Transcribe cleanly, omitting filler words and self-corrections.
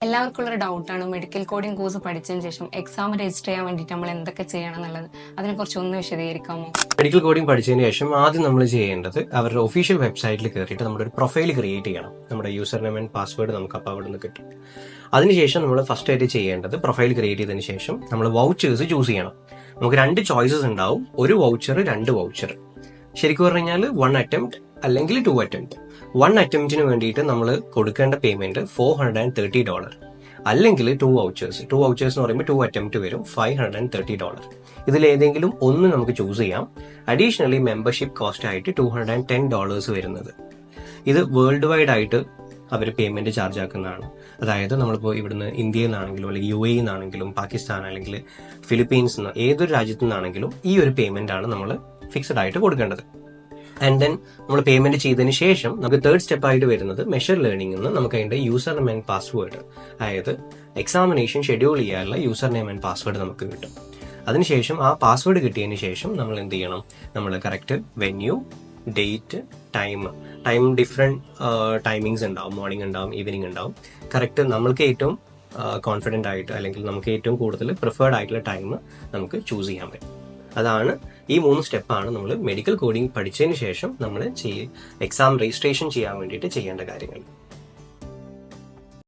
എല്ലാവർക്കും ഉള്ളൊരു ഡൗട്ടാണ് medical coding course പഠിച്ചതിന് ശേഷം എക്സാം രജിസ്റ്റർ ചെയ്യാൻ വേണ്ടിയിട്ട് നമ്മൾ എന്തൊക്കെ ചെയ്യണം എന്നുള്ളത്. അതിനെക്കുറിച്ച് ഒന്ന് വിശദീകരിക്കാമോ? മെഡിക്കൽ കോഡിംഗ് പഠിച്ചതിന് ശേഷം ആദ്യം നമ്മൾ ചെയ്യേണ്ടത് അവരുടെ ഒഫീഷ്യൽ വെബ്സൈറ്റിൽ കയറിയിട്ട് നമ്മുടെ ഒരു പ്രൊഫൈൽ ക്രിയേറ്റ് ചെയ്യണം. നമ്മുടെ യൂസർ നെയിം ആൻഡ് പാസ്വേഡ് നമുക്ക് അപ്പോൾ അവിടെ നിന്ന് കിട്ടും. അതിനുശേഷം നമ്മൾ ഫസ്റ്റ് ആയിട്ട് ചെയ്യേണ്ടത് പ്രൊഫൈൽ ക്രിയേറ്റ് ചെയ്തതിന് ശേഷം നമ്മൾ വൗച്ചേഴ്സ് ചൂസ് ചെയ്യണം. നമുക്ക് 2 ചോയ്സസ് ഉണ്ടാവും, ഒരു വൗച്ചർ 2 വൗച്ചർ. ശരിക്കും പറഞ്ഞു കഴിഞ്ഞാൽ 1 അറ്റംപ്റ്റ് അല്ലെങ്കിൽ 2 അറ്റംപ്റ്റ്. 1 അറ്റംപ്റ്റിന് വേണ്ടിയിട്ട് നമ്മൾ കൊടുക്കേണ്ട പേയ്മെന്റ് $430, അല്ലെങ്കിൽ 2 വൗച്ചേഴ്സ് എന്ന് പറയുമ്പോൾ 2 അറ്റംപ്റ്റ് വരും, $530. ഇതിലേതെങ്കിലും ഒന്ന് നമുക്ക് ചൂസ് ചെയ്യാം. അഡീഷണലി മെമ്പർഷിപ്പ് കോസ്റ്റ് ആയിട്ട് $210 വരുന്നത്. ഇത് വേൾഡ് വൈഡ് ആയിട്ട് അവർ പേയ്മെന്റ് ചാർജ് ആക്കുന്നതാണ്. അതായത് നമ്മളിപ്പോൾ ഇവിടുന്ന് ഇന്ത്യയിൽ നിന്നാണെങ്കിലും അല്ലെങ്കിൽ UAE നിന്നാണെങ്കിലും പാകിസ്ഥാൻ അല്ലെങ്കിൽ ഫിലിപ്പീൻസ് നിന്ന് ഏതൊരു രാജ്യത്തു നിന്നാണെങ്കിലും ഈ ഒരു പേയ്മെന്റ് ആണ് നമ്മൾ ഫിക്സഡ് ആയിട്ട് കൊടുക്കേണ്ടത്. ആൻഡ് ദെൻ നമ്മൾ പേയ്മെന്റ് ചെയ്തതിന് ശേഷം നമുക്ക് തേർഡ് സ്റ്റെപ്പ് ആയിട്ട് വരുന്നത് മെഷർ ലേണിംഗ് എന്ന് നമുക്ക് അതിന്റെ യൂസർ നെയിം ആൻഡ് പാസ്വേഡ്, അതായത് എക്സാമിനേഷൻ ഷെഡ്യൂൾ ചെയ്യാനുള്ള യൂസർ നെയിം ആൻഡ് പാസ്വേഡ് നമുക്ക് കിട്ടും. അതിനുശേഷം ആ പാസ്വേഡ് കിട്ടിയതിന് ശേഷം നമ്മൾ എന്ത് ചെയ്യണം, നമ്മൾ correct venue, date, time different timings ഉണ്ടാവും, മോർണിംഗ് ഉണ്ടാവും, ഈവനിങ് ഉണ്ടാവും. കറക്റ്റ് നമ്മൾക്ക് ഏറ്റവും കോൺഫിഡന്റ് ആയിട്ട് അല്ലെങ്കിൽ നമുക്ക് ഏറ്റവും കൂടുതൽ പ്രിഫേർഡ് ആയിട്ടുള്ള ടൈം നമുക്ക് ചൂസ് ചെയ്യാൻ പറ്റും. അതാണ് ഈ 3 സ്റ്റെപ്പാണ് നമ്മൾ മെഡിക്കൽ കോഡിംഗ് പഠിച്ചതിന് ശേഷം നമ്മൾ എക്സാം രജിസ്ട്രേഷൻ ചെയ്യാൻ വേണ്ടിയിട്ട് ചെയ്യേണ്ട കാര്യങ്ങൾ.